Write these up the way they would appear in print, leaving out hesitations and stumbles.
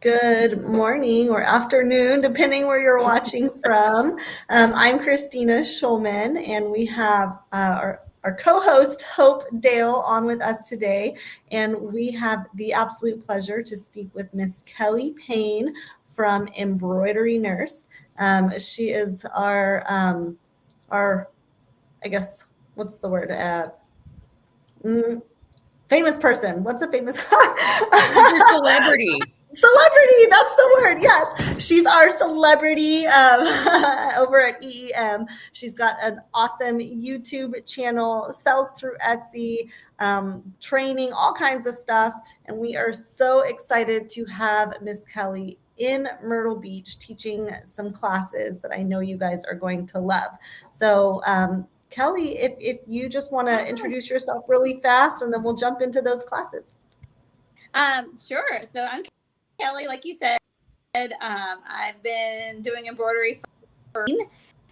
Good morning or afternoon, depending where you're watching from. I'm Christina Schulman, and we have our co-host Hope Dale on with us today, and we have the absolute pleasure to speak with Miss Kelly Payne from Embroidery Nurse. She is our I guess what's the word? Famous person. What's a famous? Your celebrity. Celebrity, that's the word. Yes, she's our celebrity over at EEM. She's got an awesome YouTube channel, sells through Etsy, training, all kinds of stuff. And we are so excited to have Miss Kelly in Myrtle Beach teaching some classes that I know you guys are going to love. So, Kelly, if you just want to introduce yourself really fast, and then we'll jump into those classes. Sure. So I'm Kelly, like you said. I've been doing embroidery for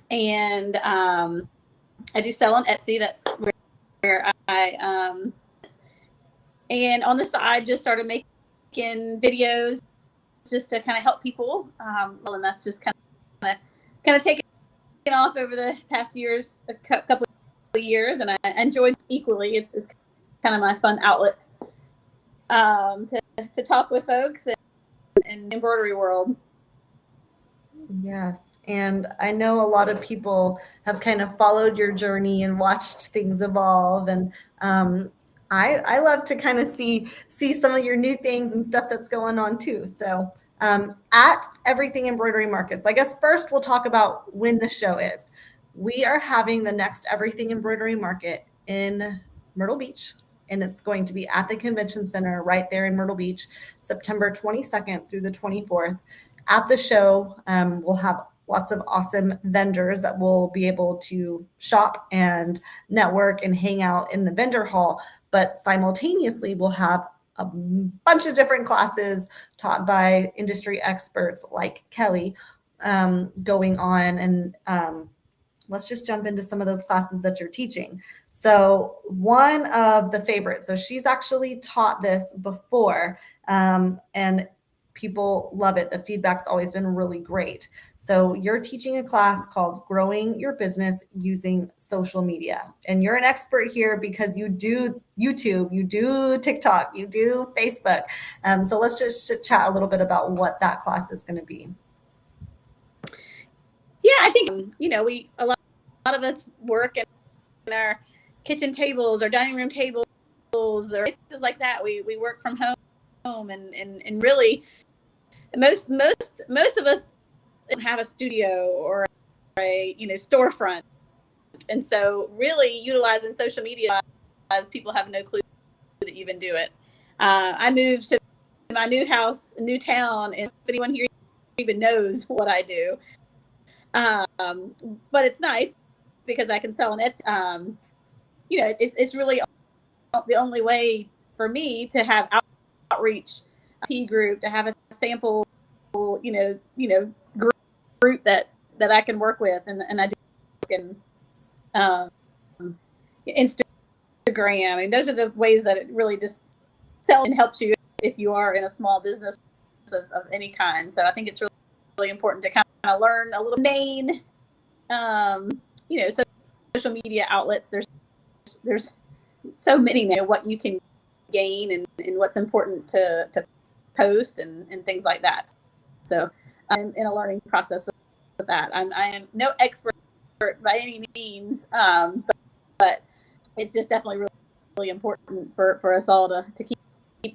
and I do sell on Etsy. That's where I and on the side just started making videos just to kind of help people. And that's just kind of taken off over the past years, a couple of years, and I enjoyed it equally. It's kind of my fun outlet to talk with folks in the embroidery world. Yes. And I know a lot of people have kind of followed your journey and watched things evolve. And I love to kind of see some of your new things and stuff that's going on too. So at Everything Embroidery Markets, I guess first we'll talk about when the show is. We are having the next Everything Embroidery Market in Myrtle Beach, and it's going to be at the Convention Center right there in Myrtle Beach, September 22nd through the 24th. At the show, we'll have lots of awesome vendors that will be able to shop and network and hang out in the vendor hall, but simultaneously we'll have a bunch of different classes taught by industry experts like Kelly going on. And let's just jump into some of those classes that you're teaching. So one of the favorites, so she's actually taught this before, and people love it. The feedback's always been really great. So you're teaching a class called Growing Your Business Using Social Media. And you're an expert here because you do YouTube, you do TikTok, you do Facebook. So let's just chat a little bit about what that class is going to be. Yeah, I think, a lot of us work in our kitchen tables or dining room tables or places like that. We work from home and really most of us have a studio or a storefront, and so really utilizing social media, as people have no clue that you even do it. I moved to my new house, new town, and if anyone here even knows what I do, but it's nice because I can sell on Etsy. It's really the only way for me to have outreach P group, to have a sample, group that I can work with, and I do Instagram. I mean, those are the ways that it really just sells and helps you if you are in a small business of any kind. So I think it's really, really important to kind of learn a little main, social media outlets. There's so many now, what you can gain and what's important to post and things like that. So I'm in a learning process with that. I am no expert by any means, but it's just definitely really, really important for us all to keep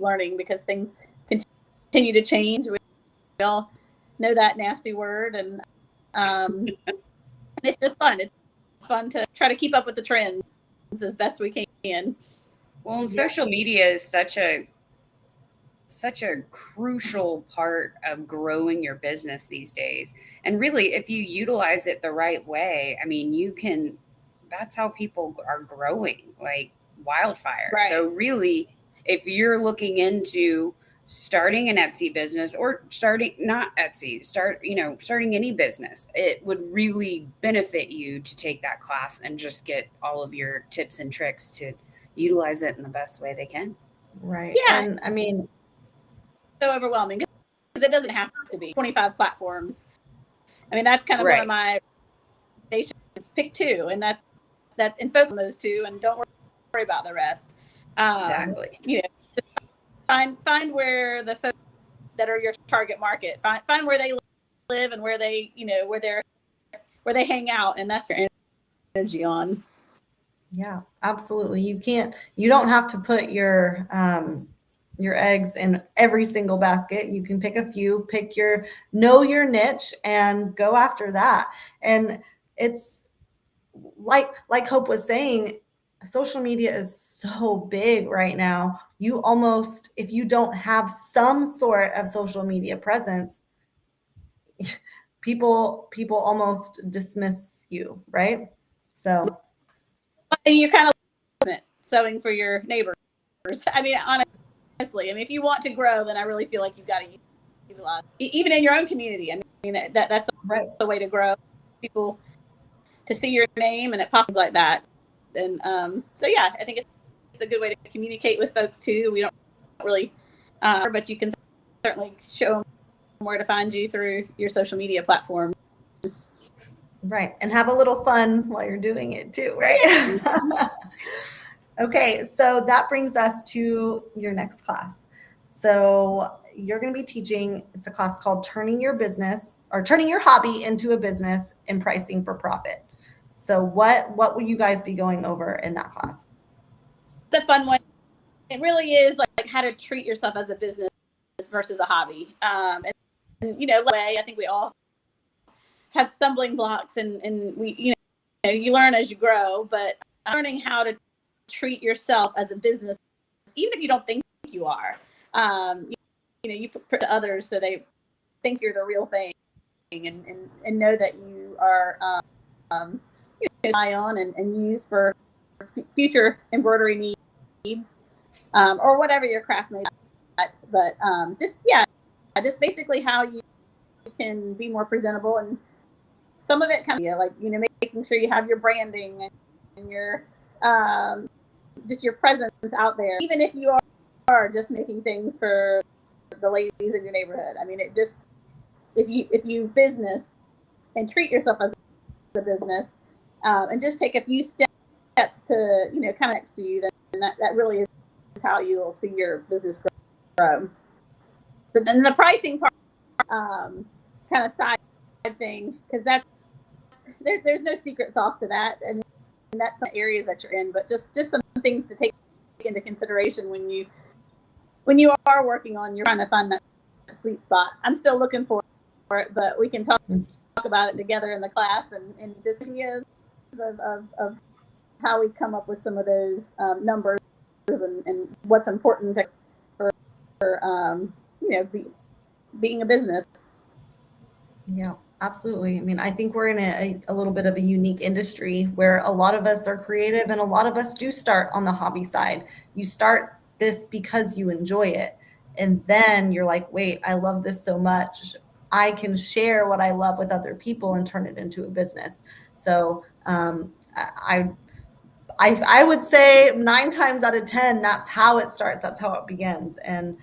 learning, because things continue to change. We all know that nasty word, and it's just fun. It's fun to try to keep up with the trends as best we can. Well, and social media is such a crucial part of growing your business these days. And really, if you utilize it the right way, I mean, that's how people are growing like wildfire. Right. So really, if you're looking into starting an Etsy business, or starting any business, it would really benefit you to take that class and just get all of your tips and tricks to utilize it in the best way they can. Right. Yeah. And I mean, so overwhelming because it doesn't have to be 25 platforms. I mean, that's kind of one of my recommendations. Pick 2, and that's and focus on those 2, and don't worry about the rest. Exactly. Just find where the folks that are your target market, find where they live and where they, where they hang out, and that's your energy on. Yeah, absolutely. You don't have to put your eggs in every single basket. You can pick a few, know your niche and go after that. And it's like Hope was saying, social media is so big right now. You almost, if you don't have some sort of social media presence, people almost dismiss you, right? So you're kind of sewing for your neighbors. I mean, honestly, if you want to grow, then I really feel like you've got to utilize, even in your own community. I mean, that's right. the way to grow. People to see your name and it pops like that. And so, yeah, I think it's a good way to communicate with folks too. We don't really, but you can certainly show them where to find you through your social media platforms. Right. And have a little fun while you're doing it too, right? Okay. So that brings us to your next class. So you're going to be teaching, it's a class called Turning Your Hobby into a Business and Pricing for Profit. So what will you guys be going over in that class? It's a fun one. It really is like how to treat yourself as a business versus a hobby. And I think we all have stumbling blocks, and we, you learn as you grow, but learning how to treat yourself as a business, even if you don't think you are, you put to others so they think you're the real thing, and know that you are rely on and use for future embroidery needs, or whatever your craft may be. But just basically how you can be more presentable, and some of it kind of like making sure you have your branding and your just your presence out there, even if you are just making things for the ladies in your neighborhood. I mean, it just if you business and treat yourself as a business, and just take a few steps to kind of next to you, then that really is how you'll see your business grow. So then the pricing part, kind of side thing, because there's no secret sauce to that. I mean, that's some areas that you're in, but just some things to take into consideration when you are working on, you're trying to find that sweet spot. I'm still looking for it, but we can talk about it together in the class, and just ideas of how we come up with some of those numbers and what's important for being a business. Yeah, absolutely. I mean, I think we're in a little bit of a unique industry where a lot of us are creative and a lot of us do start on the hobby side. You start this because you enjoy it. And then you're like, wait, I love this so much. I can share what I love with other people and turn it into a business. So I would say 9 times out of 10, that's how it starts. That's how it begins. And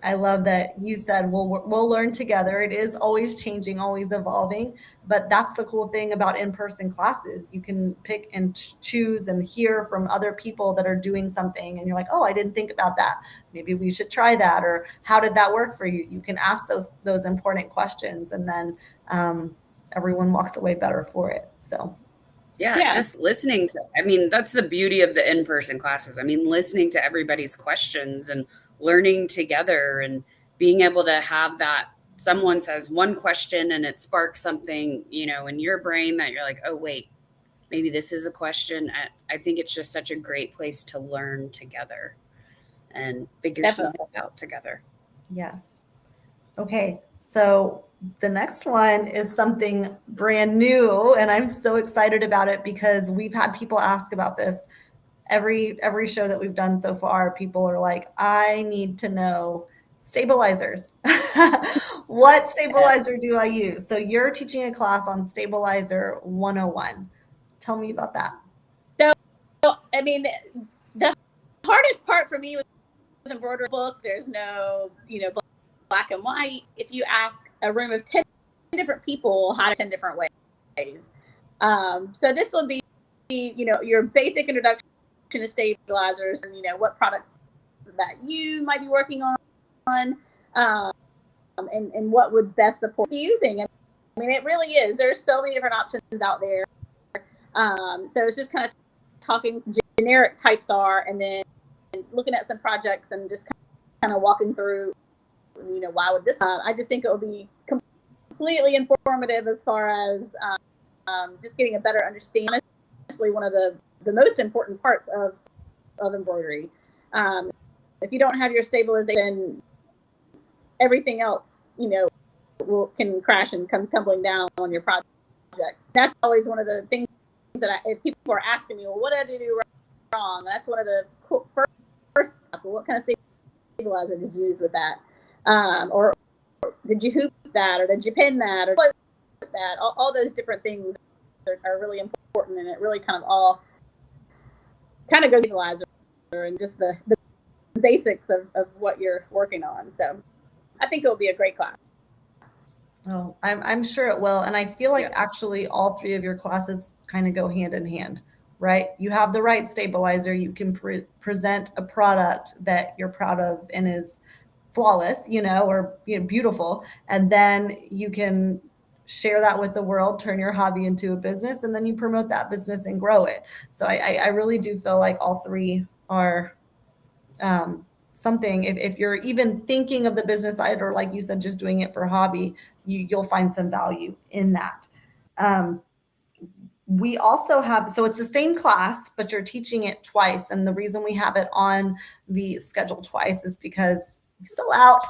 I love that you said we'll learn together. It is always changing, always evolving. But that's the cool thing about in-person classes. You can pick and choose and hear from other people that are doing something, and you're like, oh, I didn't think about that. Maybe we should try that. Or how did that work for you? You can ask those important questions, and then everyone walks away better for it. So. Yeah, just listening to, I mean, that's the beauty of the in-person classes. I mean, listening to everybody's questions and learning together and being able to have that someone says one question and it sparks something, in your brain that you're like, oh, wait, maybe this is a question. I think it's just such a great place to learn together and figure stuff out together. Yes. Okay. So the next one is something brand new, and I'm so excited about it because we've had people ask about this every show that we've done so far. People are like, I need to know stabilizers. What stabilizer do I use? So you're teaching a class on Stabilizer 101. Tell me about that. So, I mean, the hardest part for me with embroidery book, there's no, black and white. If you ask a room of 10 different people how to 10 different ways. So this will be, your basic introduction to stabilizers and, what products that you might be working on, and what would best support using. I mean, it really is. There's so many different options out there. So it's just kind of talking generic types are, and then looking at some projects and just kind of walking through, why would this? I just think it will be completely informative as far as just getting a better understanding. Honestly, one of the most important parts of embroidery. If you don't have your stabilization, everything else, can crash and come tumbling down on your projects. That's always one of the things that if people are asking me, well, what did I do wrong? That's one of the first. Well, what kind of stabilizer did you use with that? Or did you hoop that, or did you pin that, or that? All those different things are really important, and it really kind of all kind of goes stabilizer and just the basics of what you're working on. So I think it will be a great class. Oh, I'm sure it will. And I feel like actually all three of your classes kind of go hand in hand, right? You have the right stabilizer. You can present a product that you're proud of and is flawless, or beautiful. And then you can share that with the world, turn your hobby into a business, and then you promote that business and grow it. So I really do feel like all three are something. If you're even thinking of the business side, or like you said, just doing it for hobby, you'll find some value in that. We also have, so it's the same class, but you're teaching it twice. And the reason we have it on the schedule twice is because we sell out.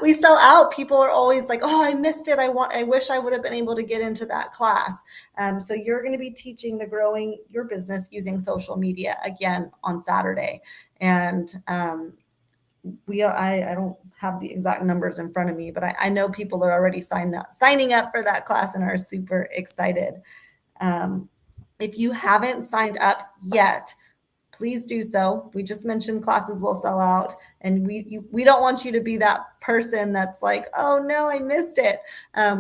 We sell out. People are always like, oh, I missed it. I wish I would have been able to get into that class. So you're going to be teaching the growing your business using social media again on Saturday. And I don't have the exact numbers in front of me, but I know people are already signing up for that class and are super excited. If you haven't signed up yet, please do so. We just mentioned classes will sell out, and we don't want you to be that person that's like, oh no, I missed it.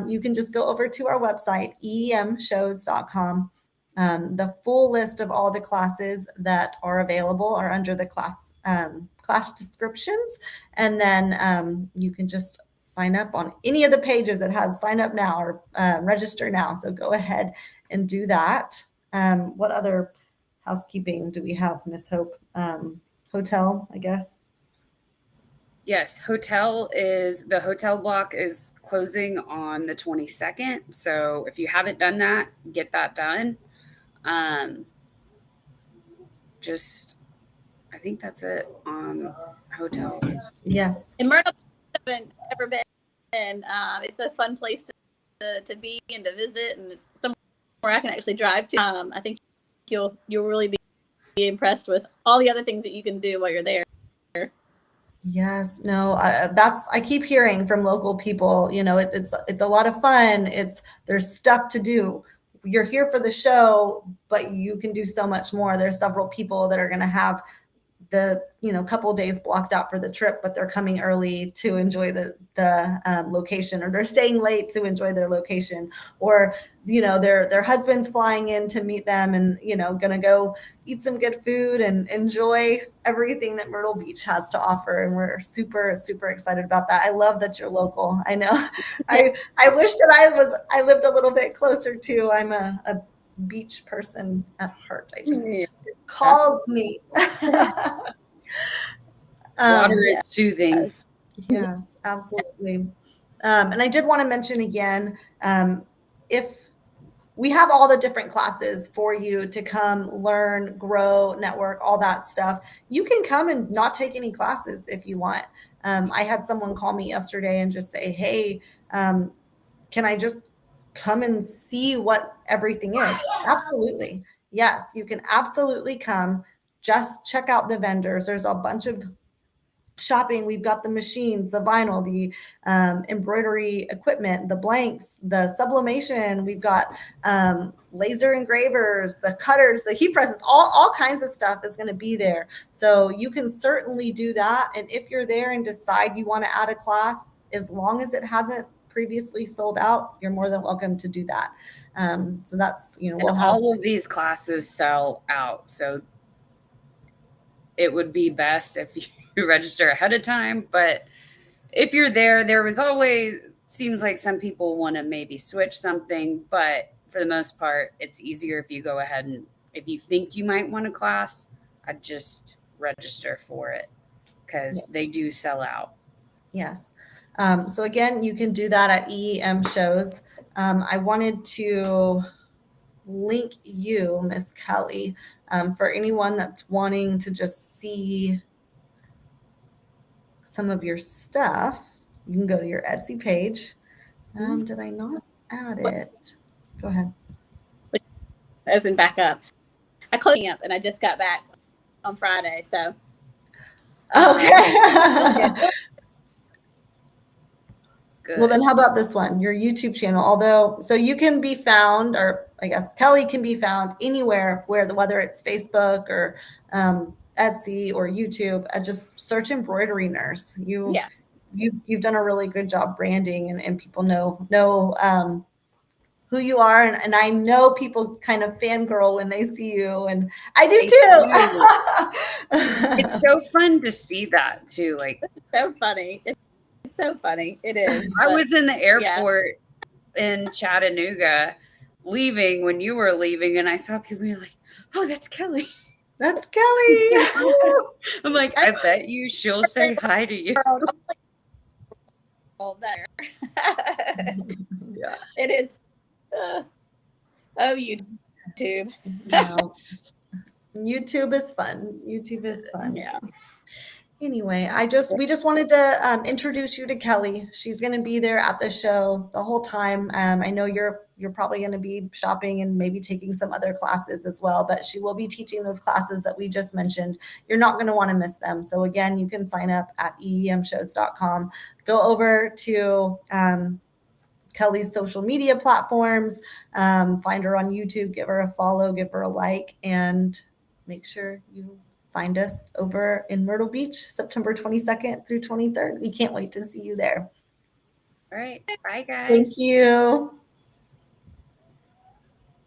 You can just go over to our website, eemshows.com. The full list of all the classes that are available are under the class descriptions, and then you can just sign up on any of the pages that has sign up now or register now. So go ahead and do that. What other housekeeping do we have, Miss Hope? Hotel, I guess. Yes, the hotel block is closing on the 22nd. So if you haven't done that, get that done. I think that's it on hotels. Yes. In Myrtle, I haven't ever been. And it's a fun place to be and to visit, and somewhere I can actually drive to. I think you'll really be impressed with all the other things that you can do while you're there. Yes, no, I keep hearing from local people, it's a lot of fun. There's stuff to do. You're here for the show, but you can do so much more. There's several people that are going to have the couple of days blocked out for the trip, but they're coming early to enjoy the location, or they're staying late to enjoy their location, or their husband's flying in to meet them, and gonna go eat some good food and enjoy everything that Myrtle Beach has to offer. And we're super excited about that. I love that you're local. I know. I wish that I lived a little bit closer too. I'm a beach person at heart. It calls me. Water is soothing. Yes, absolutely. And I did want to mention again, if we have all the different classes for you to come learn, grow, network, all that stuff. You can come and not take any classes if you want. I had someone call me yesterday and just say, hey, can I just come and see what everything is? Absolutely. Yes, you can absolutely come. Just check out the vendors. There's a bunch of shopping. We've got the machines, the vinyl, the embroidery equipment, the blanks, the sublimation. We've got laser engravers, the cutters, the heat presses, all kinds of stuff is going to be there. So you can certainly do that. And if you're there and decide you want to add a class, as long as it hasn't previously sold out, you're more than welcome to do that. So that's, and all of these classes sell out. So it would be best if you register ahead of time. But if you're there was always, seems like some people want to maybe switch something, but for the most part, it's easier if you go ahead and if you think you might want a class, I'd just register for it because they do sell out. Yes. So again, you can do that at EEM shows. I wanted to link you, Miss Kelly, for anyone that's wanting to just see some of your stuff. You can go to your Etsy page. Did I not add it? Go ahead. Open back up. I closed up and I just got back on Friday. So. Okay. Good. Well, then how about this one, your YouTube channel? Although, so you can be found, or I guess Kelly can be found anywhere whether it's Facebook or Etsy or YouTube. Just search Embroidery Nurse. You've done a really good job branding, and people know who you are, and I know people kind of fangirl when they see you, and I do too. It's so fun to see that too. Like, so funny. It's so funny. It is. I was in the airport in Chattanooga leaving when you were leaving, and I saw people like, oh, that's Kelly. That's Kelly. I'm like, I bet you she'll say hi to you. All there. Yeah. It is. YouTube. No. YouTube is fun. YouTube is fun. Yeah. Anyway, we just wanted to introduce you to Kelly. She's going to be there at the show the whole time. I know you're probably going to be shopping and maybe taking some other classes as well, but she will be teaching those classes that we just mentioned. You're not going to want to miss them. So again, you can sign up at eemshows.com. Go over to Kelly's social media platforms, find her on YouTube, give her a follow, give her a like, and make sure you find us over in Myrtle Beach, September 22nd through 23rd. We can't wait to see you there. All right. Bye, guys. Thank you.